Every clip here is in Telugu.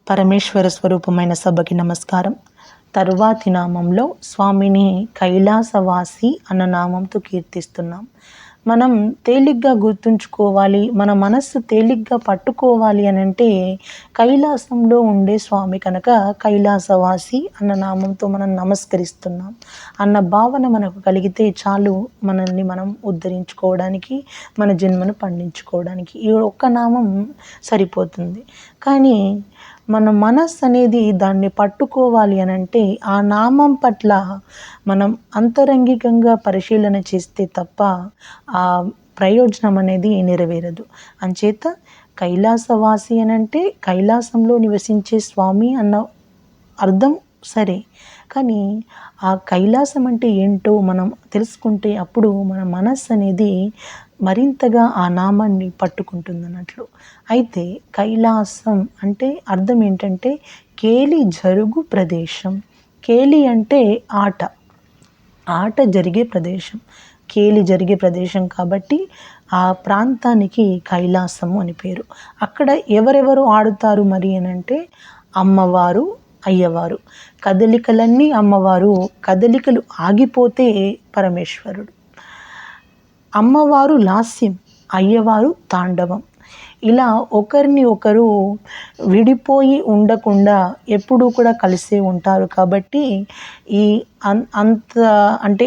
పరమేశ్వర స్వరూపమైన సభకి నమస్కారం. తరువాతి నామంలో స్వామిని కైలాసవాసి అన్న నామంతో కీర్తిస్తున్నాం. మనం తేలిగ్గా గుర్తుంచుకోవాలి, మన మనస్సు తేలిగ్గా పట్టుకోవాలి అని అంటే కైలాసంలో ఉండే స్వామి కనుక కైలాసవాసి అన్న నామంతో మనం నమస్కరిస్తున్నాం అన్న భావన మనకు కలిగితే చాలు, మనల్ని మనం ఉద్ధరించుకోవడానికి, మన జన్మను పండించుకోవడానికి ఈ ఒక్క నామం సరిపోతుంది. కానీ మన మనస్సు అనేది దాన్ని పట్టుకోవాలి అని అంటే ఆ నామం పట్ల మనం అంతరంగికంగా పరిశీలన చేస్తే తప్ప ఆ ప్రయోజనం అనేది నెరవేరదు. అంచేత కైలాసవాసి అని అంటే కైలాసంలో నివసించే స్వామి అన్న అర్థం సరే, కానీ ఆ కైలాసం అంటే ఏంటో మనం తెలుసుకుంటే అప్పుడు మన మనస్సు అనేది మరింతగా ఆ నామాన్ని పట్టుకుంటుంది అన్నట్లు. అయితే కైలాసం అంటే అర్థం ఏంటంటే కేలి జరుగు ప్రదేశం. కేలి అంటే ఆట జరిగే ప్రదేశం, కేలి జరిగే ప్రదేశం కాబట్టి ఆ ప్రాంతానికి కైలాసము అని పేరు. అక్కడ ఎవరెవరు ఆడుతారు మరి అని అంటే అమ్మవారు, అయ్యవారు. కదలికలన్నీ అమ్మవారు, కదలికలు ఆగిపోతే పరమేశ్వరుడు. అమ్మవారు లాస్యం, అయ్యవారు తాండవం. ఇలా ఒకరిని ఒకరు విడిపోయి ఉండకుండా ఎప్పుడూ కూడా కలిసే ఉంటారు. కాబట్టి ఈ అంత అంటే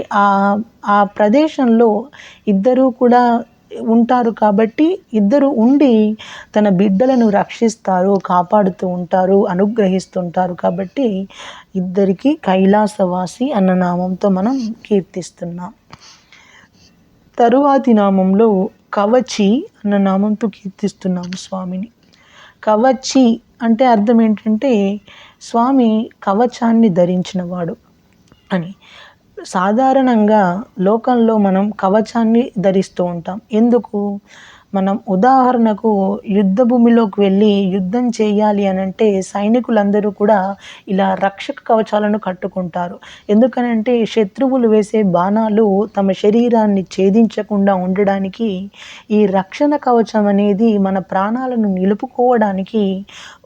ఆ ప్రదేశంలో ఇద్దరూ కూడా ఉంటారు కాబట్టి ఇద్దరు ఉండి తన బిడ్డలను రక్షిస్తారు, కాపాడుతూ ఉంటారు, అనుగ్రహిస్తుంటారు. కాబట్టి ఇద్దరికి కైలాసవాసి అన్న నామంతో మనం కీర్తిస్తున్నాం. తరువాతి నామంలో కవచి అన్న నామంతో కీర్తిస్తున్నాము స్వామిని. కవచి అంటే అర్థం ఏంటంటే స్వామి కవచాన్ని ధరించినవాడు అని. సాధారణంగా లోకంలో మనం కవచాన్ని ధరిస్తూ ఉంటాం. ఎందుకు? మనం ఉదాహరణకు యుద్ధ భూమిలోకి వెళ్ళి యుద్ధం చేయాలి అని అంటే సైనికులందరూ కూడా ఇలా రక్షక కవచాలను కట్టుకుంటారు. ఎందుకనంటే శత్రువులు వేసే బాణాలు తమ శరీరాన్ని ఛేదించకుండా ఉండడానికి ఈ రక్షణ కవచం అనేది మన ప్రాణాలను నిలుపుకోవడానికి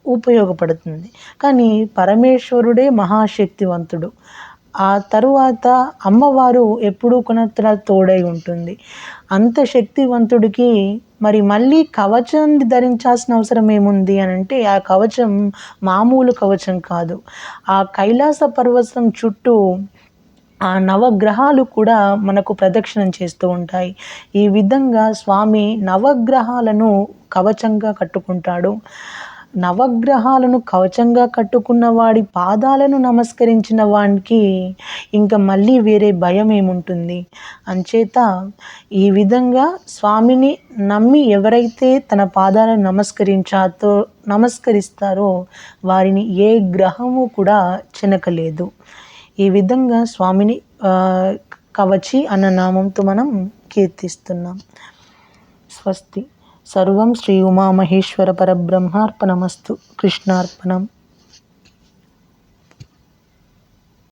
ఉపయోగపడుతుంది. కానీ పరమేశ్వరుడే మహాశక్తివంతుడు. ఆ తరువాత అమ్మవారు ఎప్పుడూ కొనతల తోడై ఉంటుంది. అంత శక్తివంతుడికి మరి మళ్ళీ కవచాన్ని ధరించాల్సిన అవసరం ఏముంది అని అంటే ఆ కవచం మామూలు కవచం కాదు. ఆ కైలాస పర్వతం చుట్టూ ఆ నవగ్రహాలు కూడా మనకు ప్రదక్షిణం చేస్తూ ఉంటాయి. ఈ విధంగా స్వామి నవగ్రహాలను కవచంగా కట్టుకుంటాడు. నవగ్రహాలను కవచంగా కట్టుకున్న వాడి పాదాలను నమస్కరించిన వానికి ఇంకా మళ్ళీ వేరే భయం ఏముంటుంది? అంచేత ఈ విధంగా స్వామిని నమ్మి ఎవరైతే తన పాదాలను నమస్కరిస్తారో వారిని ఏ గ్రహము కూడా చెనకలేదు. ఈ విధంగా స్వామిని కవచి అన్న నామంతో మనం కీర్తిస్తున్నాం. స్వస్తి. సర్వం శ్రీ ఉమామహేశ్వర పరబ్రహ్మార్పణమస్తు. కృష్ణార్పణం.